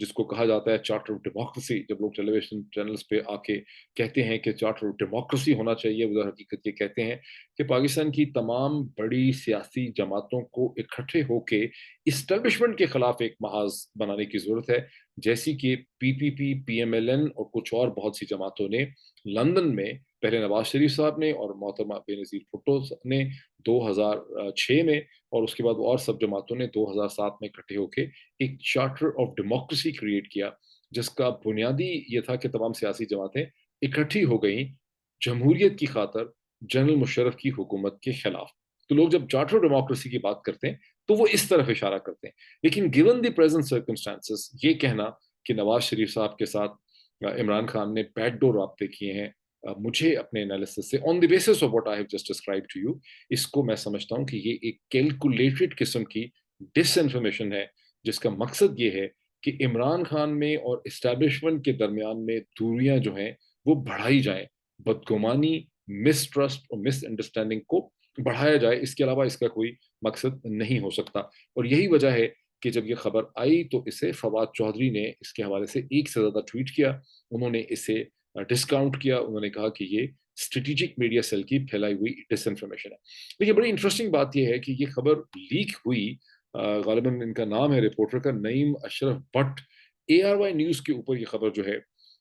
جس کو کہا جاتا ہے چارٹر آف ڈیموکریسی. جب لوگ ٹیلی ویژن چینلز پہ آ کے کہتے ہیں کہ چارٹر آف ڈیموکریسی ہونا چاہیے, وہ حقیقت یہ کہتے ہیں کہ پاکستان کی تمام بڑی سیاسی جماعتوں کو اکٹھے ہو کے اسٹیبلشمنٹ کے خلاف ایک محاذ بنانے کی ضرورت ہے, جیسی کہ پی ایم ایل این اور کچھ اور بہت سی جماعتوں نے لندن میں, پہلے نواز شریف صاحب نے اور محترمہ بے نظیر بھٹو نے 2006 میں, اور اس کے بعد اور سب جماعتوں نے 2007 میں اکٹھے ہو کے ایک چارٹر آف ڈیموکریسی کریٹ کیا, جس کا بنیادی یہ تھا کہ تمام سیاسی جماعتیں اکٹھی ہو گئیں جمہوریت کی خاطر جنرل مشرف کی حکومت کے خلاف. تو لوگ جب چارٹر آف ڈیموکریسی کی بات کرتے ہیں تو وہ اس طرف اشارہ کرتے ہیں. لیکن گیون دی پریزنٹ سرکمسٹانسز, یہ کہنا کہ نواز شریف صاحب کے ساتھ عمران خان نے بیک ڈور رابطے کیے ہیں, مجھے اپنے انالیسس سے on the basis of what I have just described to you, اس کو میں سمجھتا ہوں کہ یہ ایک کیلکولیٹڈ قسم کی ڈس انفارمیشن ہے, جس کا مقصد یہ ہے کہ عمران خان میں اور اسٹیبلشمنٹ کے درمیان میں دوریاں جو ہیں وہ بڑھائی جائیں, بدگمانی, مسٹرسٹ اور مس انڈرسٹینڈنگ کو بڑھایا جائے. اس کے علاوہ اس کا کوئی مقصد نہیں ہو سکتا. اور یہی وجہ ہے کہ جب یہ خبر آئی تو اسے فواد چودھری نے اس کے حوالے سے ایک سے زیادہ ٹویٹ کیا, انہوں نے اسے ڈسکاؤنٹ کیا, انہوں نے کہا کہ یہ اسٹریٹجک میڈیا سیل کی پھیلائی ہوئی ڈس انفارمیشن ہے. لیکن بڑی انٹرسٹنگ بات یہ ہے کہ یہ خبر لیک ہوئی, غالباً ان کا نام ہے رپورٹر کا نعیم اشرف بٹ, ARY نیوز کے اوپر یہ خبر جو ہے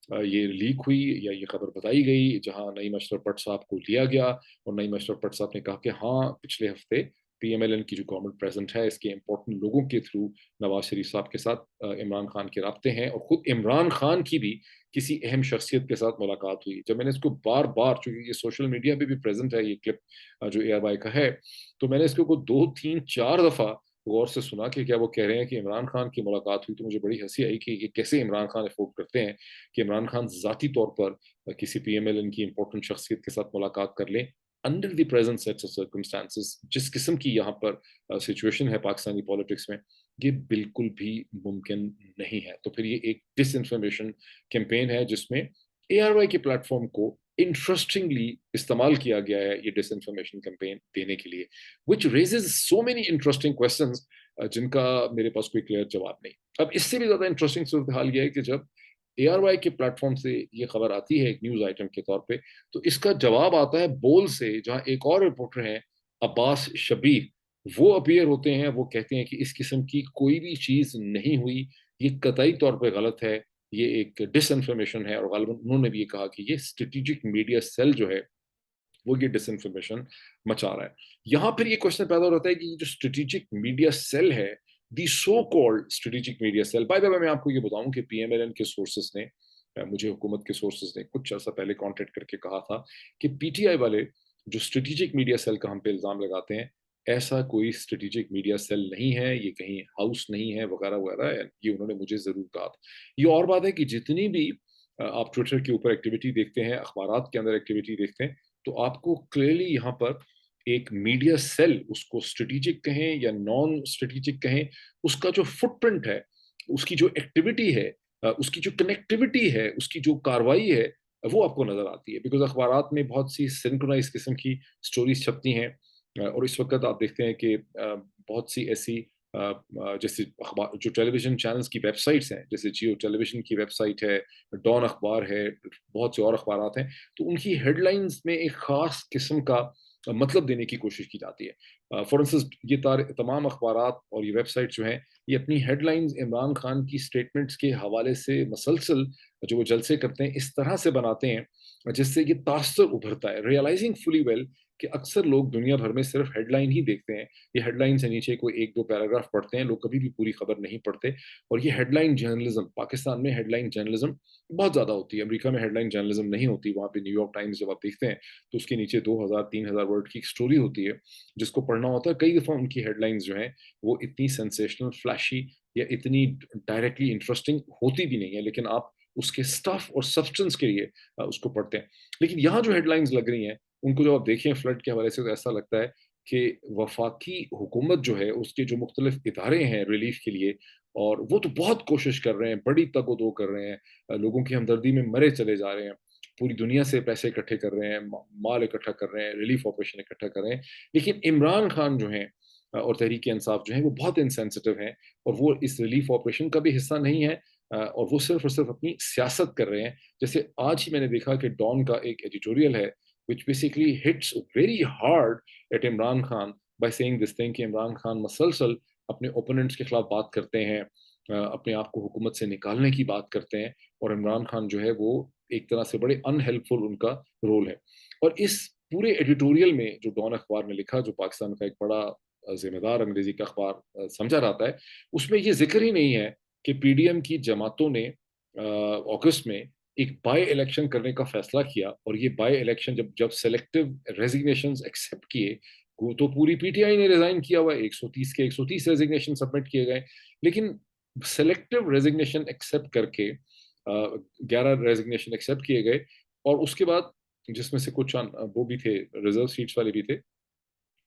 یہ لیک ہوئی یا یہ خبر بتائی گئی, جہاں نعیم اشرف بٹ صاحب کو لیا گیا اور نعیم اشرف بٹ صاحب نے کہا کہ ہاں پچھلے ہفتے پی ایم ایل این کی جو گورنمنٹ پریزنٹ ہے, اس کے امپورٹنٹ لوگوں کے تھرو نواز شریف صاحب کے ساتھ عمران خان کے رابطے ہیں, اور خود عمران خان کی بھی کسی اہم شخصیت کے ساتھ ملاقات ہوئی. جب میں نے اس کو بار بار, چونکہ یہ سوشل میڈیا پہ بھی پریزنٹ ہے یہ کلپ جو ARY کا ہے, تو میں نے اس کو 2 3 4 دفعہ غور سے سنا کہ کیا وہ کہہ رہے ہیں کہ عمران خان کی ملاقات ہوئی. تو مجھے بڑی ہنسی آئی کہ یہ کیسے عمران خان افورڈ کرتے ہیں کہ عمران خان ذاتی طور پر کسی پی ایم ایل این کی امپورٹنٹ شخصیت کے ساتھ ملاقات کر لیں under the present sets of circumstances. جس قسم کی یہاں پر سچویشن ہے پاکستانی پالیٹکس میں, یہ بالکل بھی ممکن نہیں ہے. تو پھر یہ ایک ڈس انفارمیشن کیمپین ہے جس میں ARY کے پلیٹ فارم کو انٹرسٹنگلی استعمال کیا گیا ہے یہ ڈس انفارمیشن کیمپین دینے کے لیے, which raises so many interesting questions جن کا میرے پاس کوئی کلیئر جواب نہیں. اب اس سے بھی زیادہ انٹرسٹنگ صورتحال یہ ہے کہ جب ARY کے پلیٹ فارم سے یہ خبر آتی ہے ایک نیوز آئٹم کے طور پہ, تو اس کا جواب آتا ہے بول سے, جہاں ایک اور رپورٹر ہیں عباس شبیر, وہ اپیئر ہوتے ہیں, وہ کہتے ہیں کہ اس قسم کی کوئی بھی چیز نہیں ہوئی, یہ قطعی طور پہ غلط ہے, یہ ایک ڈس انفارمیشن ہے. اور غالباً انہوں نے بھی یہ کہا کہ یہ اسٹریٹجک میڈیا سیل جو ہے وہ یہ ڈس انفارمیشن مچا رہا ہے. یہاں پھر یہ کوشچن پیدا ہو رہتا ہے کہ یہ جو اسٹریٹجک میڈیا سیل ہے, the so called strategic media cell, by the way میں آپ کو یہ بتاؤں کہ پی ایم ایل این کے سورسز نے, مجھے حکومت کے سورسز نے کچھ عرصہ پہلے کانٹیکٹ کر کے کہا تھا کہ PTI والے جو اسٹریٹجک میڈیا سیل کا ہم پہ الزام لگاتے ہیں, ایسا کوئی اسٹریٹجک میڈیا سیل نہیں ہے, یہ کہیں ہاؤس نہیں ہے وغیرہ وغیرہ, یہ انہوں نے مجھے ضرور کہا تھا. یہ اور بات ہے کہ جتنی بھی آپ ٹویٹر کے اوپر ایکٹیویٹی دیکھتے ہیں, اخبارات کے اندر ایکٹیویٹی دیکھتے ہیں, تو آپ کو کلیئرلی یہاں پر ایک میڈیا سیل, اس کو اسٹریٹجک کہیں یا نان اسٹریٹجک کہیں, اس کا جو فٹ پرنٹ ہے, اس کی جو ایکٹیویٹی ہے, اس کی جو کنیکٹیوٹی ہے, اس کی جو کاروائی ہے, وہ آپ کو نظر آتی ہے. بیکاز اخبارات میں بہت سی سنکرونائز قسم کی سٹوریز چھپتی ہیں, اور اس وقت آپ دیکھتے ہیں کہ بہت سی ایسی جیسے اخبار جو ٹیلی ویژن چینلز کی ویب سائٹس ہیں, جیسے جیو ٹیلی ویژن کی ویب سائٹ ہے, ڈان اخبار ہے, بہت سے اور اخبارات ہیں, تو ان کی ہیڈ لائنز میں ایک خاص قسم کا مطلب دینے کی کوشش کی جاتی ہے. فار انسٹنس یہ تمام اخبارات اور یہ ویب سائٹ جو ہیں, یہ اپنی ہیڈ لائنز عمران خان کی سٹیٹمنٹس کے حوالے سے مسلسل جو وہ جلسے کرتے ہیں اس طرح سے بناتے ہیں جس سے یہ تاثر ابھرتا ہے, ریئلائزنگ فلی ویل کہ اکثر لوگ دنیا بھر میں صرف ہیڈ لائن ہی دیکھتے ہیں, یہ ہیڈ لائن سے نیچے کوئی 1 2 پیراگراف پڑھتے ہیں, لوگ کبھی بھی پوری خبر نہیں پڑھتے. اور یہ ہیڈ لائن جرنلزم, پاکستان میں ہیڈ لائن جرنلزم بہت زیادہ ہوتی ہے, امریکہ میں ہیڈ لائن جرنلزم نہیں ہوتی. وہاں پہ نیو یارک ٹائمز جب آپ دیکھتے ہیں تو اس کے نیچے 2000 3000 ورڈ کی ایک اسٹوری ہوتی ہے جس کو پڑھنا ہوتا ہے. کئی دفعہ ان کی ہیڈ لائنز جو ہیں وہ اتنی سینسیشنل, فلیشی یا اتنی ڈائریکٹلی انٹرسٹنگ ہوتی بھی نہیں ہے, لیکن آپ اس کے سٹف اور سبسٹنس کے لیے اس کو پڑھتے ہیں. لیکن یہاں جو ہیڈ لائنز لگ رہی ہیں ان کو جب آپ دیکھیں فلڈ کے حوالے سے, تو ایسا لگتا ہے کہ وفاقی حکومت جو ہے اس کے جو مختلف ادارے ہیں ریلیف کے لیے, اور وہ تو بہت کوشش کر رہے ہیں, بڑی تگ و دو کر رہے ہیں, لوگوں کی ہمدردی میں مرے چلے جا رہے ہیں, پوری دنیا سے پیسے اکٹھے کر رہے ہیں, مال اکٹھا کر رہے ہیں, ریلیف آپریشن اکٹھا کر رہے ہیں. لیکن عمران خان جو ہیں اور تحریک انصاف جو ہیں وہ بہت انسینسٹیو ہیں, اور وہ اس ریلیف آپریشن کا بھی حصہ نہیں ہے, اور وہ صرف اور صرف اپنی سیاست کر رہے ہیں. جیسے آج ہی میں نے دیکھا کہ ڈان کا ایک ایڈیٹوریل ہے which basically hits very hard at Imran Khan by saying this thing کہ عمران خان مسلسل اپنے اوپوننٹس کے خلاف بات کرتے ہیں, اپنے آپ کو حکومت سے نکالنے کی بات کرتے ہیں, اور عمران خان جو ہے وہ ایک طرح سے بڑے ان ہیلپ فل ان کا رول ہے. اور اس پورے ایڈیٹوریل میں جو ڈان اخبار نے لکھا, جو پاکستان کا ایک بڑا ذمہ دار انگریزی کا اخبار سمجھا جاتا ہے, اس میں یہ ذکر ہی نہیں ہے کہ پی ڈی ایم کی جماعتوں نے اگست میں ایک بائی الیکشن کرنے کا فیصلہ کیا, اور یہ بائی الیکشن جب سلیکٹو ریزگنیشنز ایکسیپٹ کیے, تو پوری پی ٹی آئی نے ریزائن کیا ہوا ہے, 130 کے 130 ریزگنیشن سبمٹ کیے گئے, لیکن سلیکٹو ریزگنیشن ایکسیپٹ کر کے 11 ریزگنیشن ایکسیپٹ کیے گئے, اور اس کے بعد جس میں سے کچھ وہ بھی تھے ریزرو سیٹس والے بھی تھے,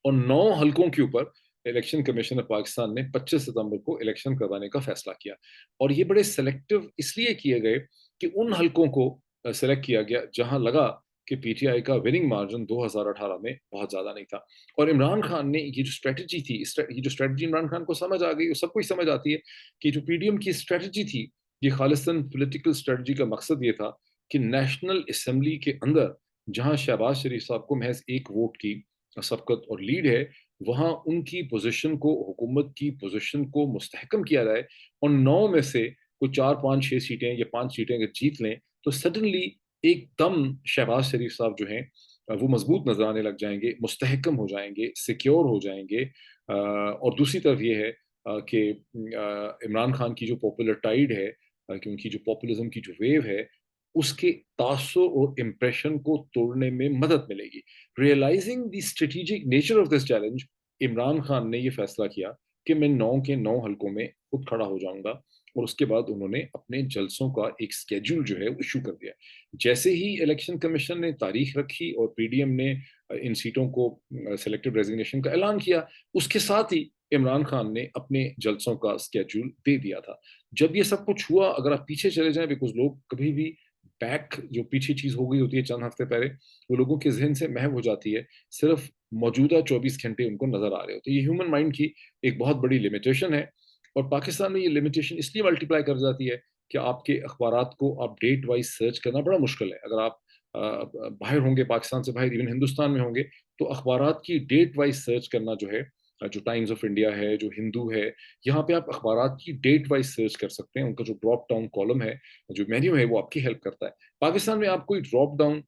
اور 9 حلقوں کے اوپر الیکشن کمیشن آف پاکستان نے 25 ستمبر کو الیکشن کروانے کا فیصلہ کیا. اور یہ بڑے سلیکٹو اس لیے کیے گئے کہ ان حلقوں کو سلیکٹ کیا گیا جہاں لگا کہ پی ٹی آئی کا وننگ مارجن 2018 میں بہت زیادہ نہیں تھا. اور عمران خان نے یہ جو اسٹریٹجی تھی, یہ جو اسٹریٹجی عمران خان کو سمجھ آ گئی, سب کو سمجھ آتی ہے کہ جو پی ڈی ایم کی اسٹریٹجی تھی, یہ خالصاً پولیٹیکل اسٹریٹجی کا مقصد یہ تھا کہ نیشنل اسمبلی کے اندر جہاں شہباز شریف صاحب کو محض ایک ووٹ کی سبقت اور لیڈ ہے, وہاں ان کی پوزیشن کو, حکومت کی پوزیشن کو مستحکم کیا جائے, اور 9 میں سے کوئی 4 5 6 سیٹیں یا 5 سیٹیں اگر جیت لیں تو سڈنلی ایک دم شہباز شریف صاحب جو ہیں وہ مضبوط نظر آنے لگ جائیں گے, مستحکم ہو جائیں گے, سیکیور ہو جائیں گے. اور دوسری طرف یہ ہے کہ عمران خان کی جو پاپولر ٹائیڈ ہے, کہ ان کی جو پاپولزم کی جو ویو ہے, اس کے تاثر اور امپریشن کو توڑنے میں مدد ملے گی. Realising the strategic nature of this challenge, Imran Khan نے یہ فیصلہ کیا کہ میں 9 کے 9 حلقوں میں خود کھڑا ہو جاؤں گا, اور اس کے بعد انہوں نے اپنے جلسوں کا ایک اسکیڈول جو ہے وہ ایشو کر دیا. جیسے ہی الیکشن کمیشن نے تاریخ رکھی اور پی ڈی ایم نے ان سیٹوں کو سلیکٹو ریزگنیشن کا اعلان کیا, اس کے ساتھ ہی عمران خان نے اپنے جلسوں کا اسکیڈول دے دیا تھا. جب یہ سب کچھ ہوا, اگر آپ پیچھے چلے جائیں, بیکاز لوگ کبھی بھی بیک جو پیچھے چیز ہو گئی ہوتی ہے چند ہفتے پہلے, وہ لوگوں کے ذہن سے محو ہو جاتی ہے, صرف موجودہ 24 گھنٹے ان کو نظر آ رہے ہوتے ہیں. یہ ہیومن مائنڈ کی ایک بہت بڑی لمیٹیشن ہے, اور پاکستان میں یہ لمیٹیشن اس لیے ملٹیپلائی کر جاتی ہے کہ آپ کے اخبارات کو آپ ڈیٹ وائز سرچ کرنا بڑا مشکل ہے. اگر آپ باہر ہوں گے, پاکستان سے باہر, ایون ہندوستان میں ہوں گے, تو اخبارات کی ڈیٹ وائز سرچ کرنا جو ہے, جو ٹائمز آف انڈیا ہے, جو ہندو ہے, یہاں پہ آپ اخبارات کی ڈیٹ وائز سرچ کر سکتے ہیں. ان کا جو ڈراپ ڈاؤن کالم ہے, جو مینیو ہے, وہ آپ کی ہیلپ کرتا ہے. پاکستان میں آپ کوئی ڈراپ ڈاؤن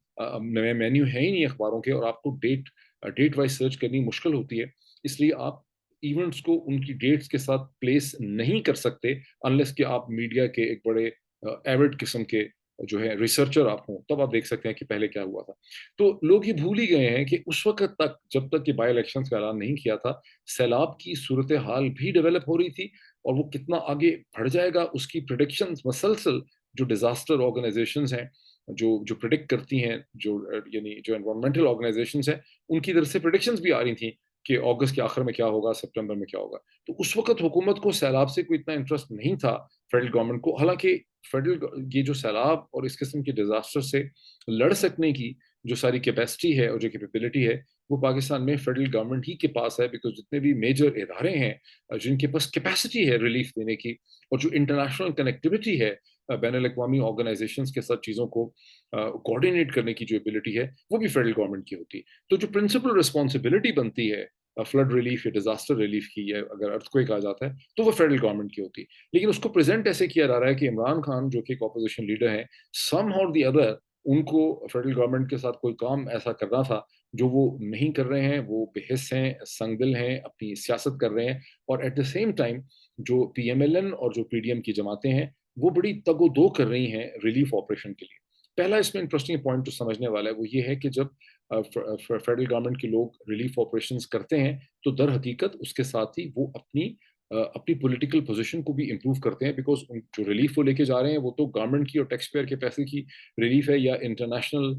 مینیو ہے ہی نہیں اخباروں کے, اور آپ کو ڈیٹ وائز سرچ کرنی مشکل ہوتی ہے. اس لیے آپ ایونٹس کو ان کی ڈیٹس کے ساتھ پلیس نہیں کر سکتے انلیس کہ آپ میڈیا کے ایک بڑے ایوڈ قسم کے جو ہے ریسرچر آپ ہوں, تب آپ دیکھ سکتے ہیں کہ پہلے کیا ہوا تھا. تو لوگ یہ بھول ہی گئے ہیں کہ اس وقت تک, جب تک کہ بائی الیکشنز کا اعلان نہیں کیا تھا, سیلاب کی صورتحال بھی ڈیولپ ہو رہی تھی, اور وہ کتنا آگے بڑھ جائے گا اس کی پریڈکشنز مسلسل جو ڈیزاسٹر آرگنائزیشنز ہیں, جو پریڈکٹ کرتی ہیں, یعنی جو انوائرمنٹل آرگنائزیشنز ہیں, ان کی طرف سے پریڈکشنز بھی آ رہی تھیں کہ اگست کے آخر میں کیا ہوگا, سپٹمبر میں کیا ہوگا. تو اس وقت حکومت کو سیلاب سے کوئی اتنا انٹرسٹ نہیں تھا, فیڈرل گورنمنٹ کو. حالانکہ یہ جو سیلاب اور اس قسم کے ڈیزاسٹر سے لڑ سکنے کی جو ساری کیپیسٹی ہے اور جو کیپیبلٹی ہے, وہ پاکستان میں فیڈرل گورنمنٹ ہی کے پاس ہے, بیکاز جتنے بھی میجر ادارے ہیں جن کے پاس کیپیسٹی ہے ریلیف دینے کی, اور جو انٹرنیشنل کنیکٹیوٹی ہے بین الاقوامی آرگنائزیشنز کے ساتھ چیزوں کو کوآرڈینیٹ کرنے کی جو ایبلٹی ہے, وہ بھی فیڈرل گورنمنٹ کی ہوتی ہے. تو جو پرنسپل رسپانسبلٹی بنتی ہے فلڈ ریلیف یا ڈیزاسٹر ریلیف کی, یا اگر ارتھ کوئک آ جاتا ہے, تو وہ فیڈرل گورنمنٹ کی ہوتی ہے. لیکن اس کو پریزنٹ ایسے کیا جا رہا ہے کہ عمران خان جو کہ ایک اپوزیشن لیڈر ہیں, سم ہاؤ دی ادر ان کو فیڈرل گورنمنٹ کے ساتھ کوئی کام ایسا کرنا تھا جو وہ نہیں کر رہے ہیں. وہ بے حس ہیں, سنگ دل ہیں, اپنی سیاست کر رہے ہیں, اور ایٹ دا سیم ٹائم جو پی ایم ایل این اور جو پی ڈی ایم کی جماعتیں ہیں, وہ بڑی تگ و دو کر رہی ہیں ریلیف آپریشن کے لیے. پہلا اس میں انٹرسٹنگ پوائنٹ جو سمجھنے والا ہے وہ یہ ہے کہ جب فیڈرل گورنمنٹ کے لوگ ریلیف آپریشنز کرتے ہیں, تو در حقیقت اس کے ساتھ ہی وہ اپنی پولیٹیکل پوزیشن کو بھی امپروو کرتے ہیں, بیکاز جو ریلیف وہ لے کے جا رہے ہیں وہ تو گورنمنٹ کی اور ٹیکس پیئر کے پیسے کی ریلیف ہے, یا انٹرنیشنل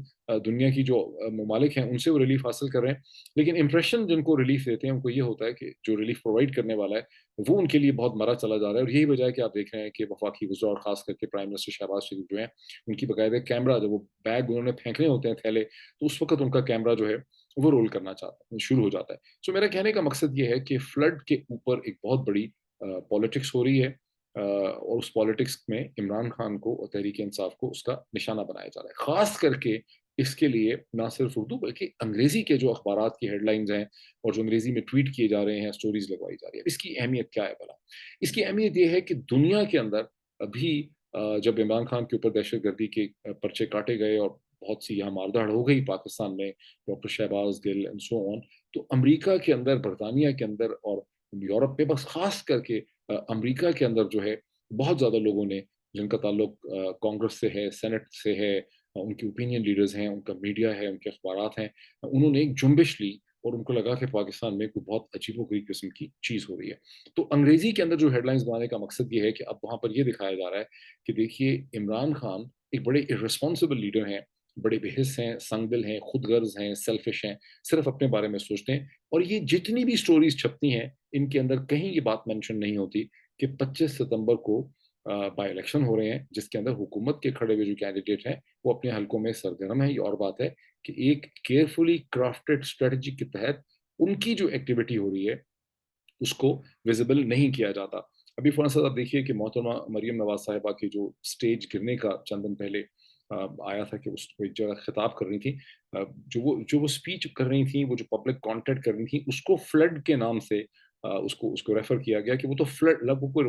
دنیا کی جو ممالک ہیں ان سے وہ ریلیف حاصل کر رہے ہیں. لیکن امپریشن جن کو ریلیف دیتے ہیں ان کو یہ ہوتا ہے کہ جو ریلیف پرووائڈ کرنے والا ہے وہ ان کے لیے بہت مرا چلا جا رہا ہے. اور یہی وجہ ہے کہ آپ دیکھ رہے ہیں کہ وفاقی وزراء اور خاص کر کے پرائم منسٹر شہباز شریف جو ہیں, ان کی باقاعدہ کیمرہ, جب وہ بیگ انہوں نے پھینکنے ہوتے ہیں تھیلے, تو اس وقت ان کا کیمرہ جو ہے وہ رول کرنا شروع ہو جاتا ہے. سو میرا کہنے کا مقصد یہ ہے کہ فلڈ کے اوپر ایک بہت بڑی پالیٹکس ہو رہی ہے, اور اس پالیٹکس میں عمران خان کو اور تحریک انصاف کو اس کا نشانہ بنایا جا رہا ہے. خاص کر کے اس کے لیے نہ صرف اردو بلکہ انگریزی کے جو اخبارات کی ہیڈ لائنز ہیں اور جو انگریزی میں ٹویٹ کیے جا رہے ہیں، اسٹوریز لگوائی جا رہی ہے، اس کی اہمیت کیا ہے بھلا؟ اس کی اہمیت یہ ہے کہ دنیا کے اندر ابھی جب عمران خان کے اوپر دہشت گردی کے پرچے کاٹے گئے اور بہت سی یہاں مارداڑ ہو گئی پاکستان میں، doctor Shahbaz Gill and so on, تو امریکہ کے اندر، برطانیہ کے اندر اور یورپ میں، بس خاص کر کے امریکہ کے اندر جو ہے بہت زیادہ لوگوں نے جن کا تعلق کانگریس سے ہے، سینٹ سے ہے، ان کی اوپینین لیڈرز ہیں، ان کا میڈیا ہے، ان کے اخبارات ہیں، انہوں نے ایک جنبش لی اور ان کو لگا کہ پاکستان میں کوئی بہت عجیب و غریب قسم کی چیز ہو رہی ہے. تو انگریزی کے اندر جو ہیڈ لائنز بنانے کا مقصد یہ ہے کہ اب وہاں پر یہ دکھایا جا رہا ہے کہ دیکھیے عمران خان ایک بڑے ارسپانسبل لیڈر ہیں، بڑے بے حس ہیں، سنگ دل ہیں، خود غرض ہیں، سیلفش ہیں، صرف اپنے بارے میں سوچتے ہیں. اور یہ جتنی بھی سٹوریز چھپتی ہیں ان کے اندر کہیں یہ بات مینشن نہیں ہوتی کہ 25 ستمبر کو بائی الیکشن ہو رہے ہیں جس کے اندر حکومت کے کھڑے ہوئے جو کینڈیڈیٹ ہیں وہ اپنے حلقوں میں سرگرم ہیں. یہ اور بات ہے کہ ایک کیئرفلی کرافٹڈ اسٹریٹجی کے تحت ان کی جو ایکٹیویٹی ہو رہی ہے اس کو ویزیبل نہیں کیا جاتا. ابھی فوراً سے آپ دیکھیے کہ محترمہ مریم نواز صاحبہ کی جو سٹیج گرنے کا چند دن پہلے آیا تھا کہ اس کو ایک جگہ خطاب کر رہی تھی، جو وہ سپیچ کر رہی تھیں، وہ جو پبلک کانٹیکٹ کر رہی تھیں، اس کو فلڈ کے نام سے اس کو ریفر کیا گیا کہ وہ تو فلڈ،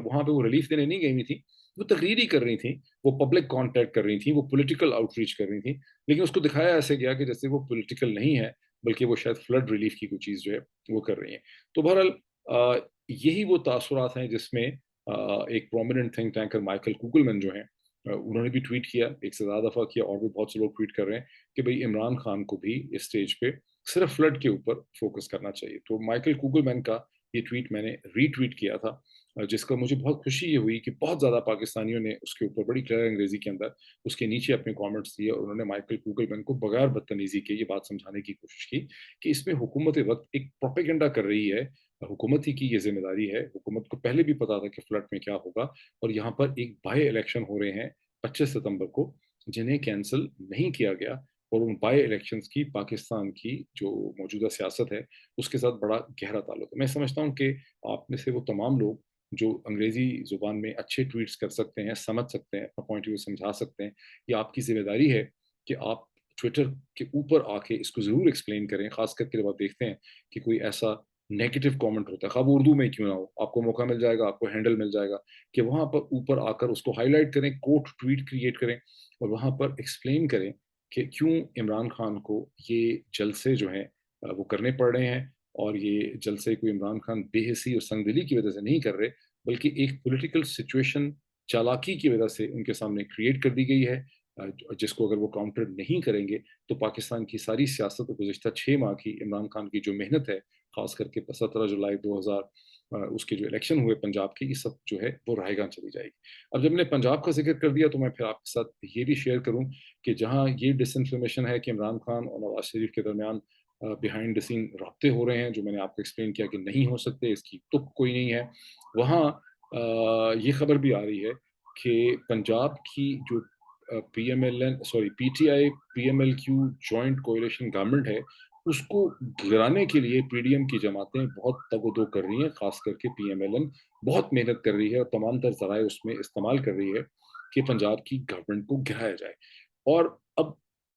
وہاں پہ وہ ریلیف دینے نہیں گئی تھی، وہ تقریر ہی کر رہی تھیں، وہ پبلک کانٹیکٹ کر رہی تھیں، وہ پولیٹیکل آؤٹ ریچ کر رہی تھیں، لیکن اس کو دکھایا ایسے گیا کہ جیسے وہ پولیٹیکل نہیں ہے بلکہ وہ شاید فلڈ ریلیف کی کوئی چیز جو ہے وہ کر رہی ہیں. تو بہرحال یہی وہ تاثرات ہیں جس میں ایک پرومیننٹ تھنک ٹینکر مائیکل کوگلمین جو ہیں انہوں نے بھی ٹویٹ کیا، ایک سے زیادہ دفعہ کیا، اور بھی بہت سے لوگ ٹویٹ کر رہے ہیں کہ بھئی عمران خان کو بھی اس سٹیج پہ صرف فلڈ کے اوپر فوکس کرنا چاہیے. تو مائیکل کوگلمین کا یہ ٹویٹ میں نے ری ٹویٹ کیا تھا، جس کا مجھے بہت خوشی یہ ہوئی کہ بہت زیادہ پاکستانیوں نے اس کے اوپر بڑی کلیئر انگریزی کے اندر اس کے نیچے اپنے کامنٹس دیے اور انہوں نے مائیکل کوگلمین کو بغیر بدتمیزی کے یہ بات سمجھانے کی کوشش کی کہ اس میں حکومت وقت ایک پروپیگنڈا کر رہی ہے. حکومت ہی کی یہ ذمہ داری ہے، حکومت کو پہلے بھی پتا تھا کہ فلڈ میں کیا ہوگا، اور یہاں پر ایک بائی الیکشن ہو رہے ہیں 25 ستمبر کو جنہیں کینسل نہیں کیا گیا، اور ان بائی الیکشنز کی پاکستان کی جو موجودہ سیاست ہے اس کے ساتھ بڑا گہرا تعلق ہے. میں سمجھتا ہوں کہ آپ میں سے وہ تمام لوگ جو انگریزی زبان میں اچھے ٹویٹس کر سکتے ہیں، سمجھ سکتے ہیں، اپنا پوائنٹ ویو سمجھا سکتے ہیں، یہ آپ کی ذمہ داری ہے کہ آپ ٹویٹر کے اوپر آ کے اس کو ضرور ایکسپلین کریں. خاص کر کے جب آپ دیکھتے ہیں کہ کوئی ایسا نیگیٹو کامنٹ ہوتا ہے، خواہ وہ اردو میں کیوں نہ ہو، آپ کو موقع مل جائے گا، آپ کو ہینڈل مل جائے گا کہ وہاں پر اوپر آ کر اس کو ہائی لائٹ کریں، کوٹ ٹویٹ کریٹ کریں اور وہاں پر ایکسپلین کریں کہ کیوں عمران خان کو یہ جلسے جو ہیں وہ کرنے پڑ رہے ہیں. اور یہ جلسے کوئی عمران خان بے حسی اور سنگ دلی کی وجہ سے نہیں کر رہے بلکہ ایک پولیٹیکل سچویشن چالاکی کی وجہ سے ان کے سامنے کریٹ کر دی گئی ہے، جس کو اگر وہ کاؤنٹر نہیں کریں گے تو پاکستان کی ساری سیاست اور گزشتہ 6 ماہ کی عمران خان کی جو محنت ہے، خاص کر کے 17 جولائی 2000 اس کے جو الیکشن ہوئے پنجاب کی، یہ سب جو ہے وہ رائے گاں چلی جائے گی. اب جب میں نے پنجاب کا ذکر کر دیا تو میں پھر آپ کے ساتھ یہ بھی شیئر کروں کہ جہاں یہ ڈس انفارمیشن ہے کہ عمران خان اور نواز شریف کے درمیان بیہائنڈ دا سین رابطے ہو رہے ہیں، جو میں نے آپ کو ایکسپلین کیا کہ نہیں ہو سکتے، اس کی تو کوئی نہیں ہے، وہاں یہ خبر بھی آ رہی ہے کہ پنجاب کی جو P T I P M L Q joint coalition government ہے اس کو گرانے کے لیے پی ڈی ایم کی جماعتیں بہت تگ و دو کر رہی ہیں. خاص کر کے پی ایم ایل این بہت محنت کر رہی ہے اور تمام تر ذرائع اس میں استعمال کر رہی ہے کہ پنجاب کی گورنمنٹ کو گرایا جائے. اور اب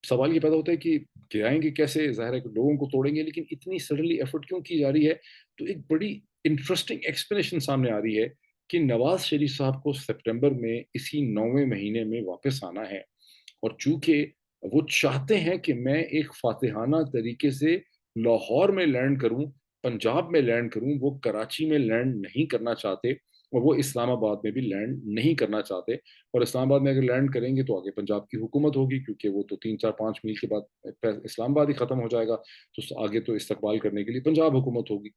سوال یہ پیدا ہوتا ہے کہ گرائیں گے کیسے؟ ظاہر ہے کہ لوگوں کو توڑیں گے، لیکن اتنی سڈنلی ایفرٹ کیوں کی جا رہی ہے؟ تو ایک بڑی انٹرسٹنگ ایکسپلینیشن سامنے آ رہی ہے کہ نواز شریف صاحب کو سپٹمبر میں اسی 9ویں مہینے میں واپس آنا ہے، اور چونکہ وہ چاہتے ہیں کہ میں ایک فاتحانہ طریقے سے لاہور میں لینڈ کروں، پنجاب میں لینڈ کروں، وہ کراچی میں لینڈ نہیں کرنا چاہتے اور وہ اسلام آباد میں بھی لینڈ نہیں کرنا چاہتے. اور اسلام آباد میں اگر لینڈ کریں گے تو آگے پنجاب کی حکومت ہوگی، کیونکہ وہ تو 3 4 5 میل کے بعد اسلام آباد ہی ختم ہو جائے گا، تو آگے تو استقبال کرنے کے لیے پنجاب حکومت ہوگی.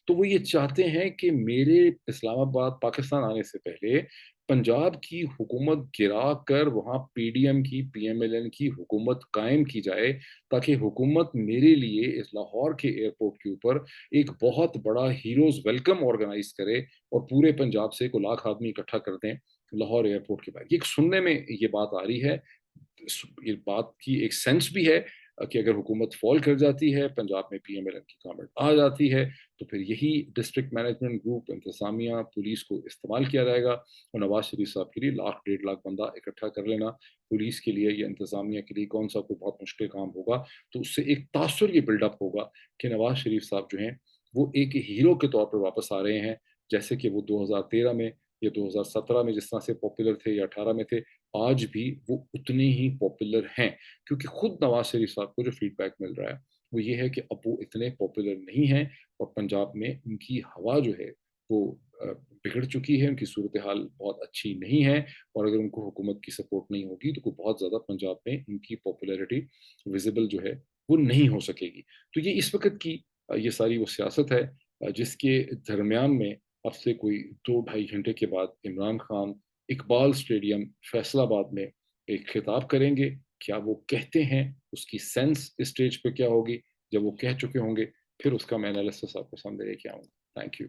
تو وہ یہ چاہتے ہیں کہ میرے اسلام آباد پاکستان آنے سے پہلے پنجاب کی حکومت گرا کر وہاں پی ڈی ایم کی پی ایم ایل این کی حکومت قائم کی جائے، تاکہ حکومت میرے لیے اس لاہور کے ایئرپورٹ کے اوپر ایک بہت بڑا ہیروز ویلکم آرگنائز کرے اور پورے پنجاب سے کو لاکھ آدمی اکٹھا کر دیں لاہور ایئرپورٹ کے بعد. یہ سننے میں یہ بات آ رہی ہے، یہ بات کی ایک سینس بھی ہے، کہ اگر حکومت فال کر جاتی ہے، پنجاب میں PMLN کی گورنمنٹ آ جاتی ہے، تو پھر یہی ڈسٹرکٹ مینجمنٹ گروپ، انتظامیہ، پولیس کو استعمال کیا جائے گا، اور نواز شریف صاحب کے لیے 1,00,000 1,50,000 بندہ اکٹھا کر لینا پولیس کے لیے یا انتظامیہ کے لیے کون سا کوئی بہت مشکل کام ہوگا. تو اس سے ایک تاثر یہ بلڈ اپ ہوگا کہ نواز شریف صاحب جو ہیں وہ ایک ہیرو کے طور پر واپس آ رہے ہیں، جیسے کہ وہ 2013 میں یا 2017 میں جس طرح سے پاپولر تھے یا 18 میں تھے، آج بھی وہ اتنے ہی پاپولر ہیں. کیونکہ خود نواز شریف صاحب کو جو فیڈ بیک مل رہا ہے وہ یہ ہے کہ اب وہ اتنے پاپولر نہیں ہیں، اور پنجاب میں ان کی ہوا جو ہے وہ بگڑ چکی ہے، ان کی صورتحال بہت اچھی نہیں ہے، اور اگر ان کو حکومت کی سپورٹ نہیں ہوگی تو کوئی بہت زیادہ پنجاب میں ان کی پاپولیرٹی ویزیبل جو ہے وہ نہیں ہو سکے گی. تو یہ اس وقت کی یہ ساری وہ سیاست ہے جس کے درمیان میں اب سے کوئی 2-2.5 گھنٹے کے بعد عمران خان اقبال اسٹیڈیم فیصل آباد میں ایک خطاب کریں گے. کیا وہ کہتے ہیں، اس کی سینس اسٹیج پہ کیا ہوگی، جب وہ کہہ چکے ہوں گے پھر اس کا میں انالیسس آپ کو سامنے لے کے آؤں گا. Thank you.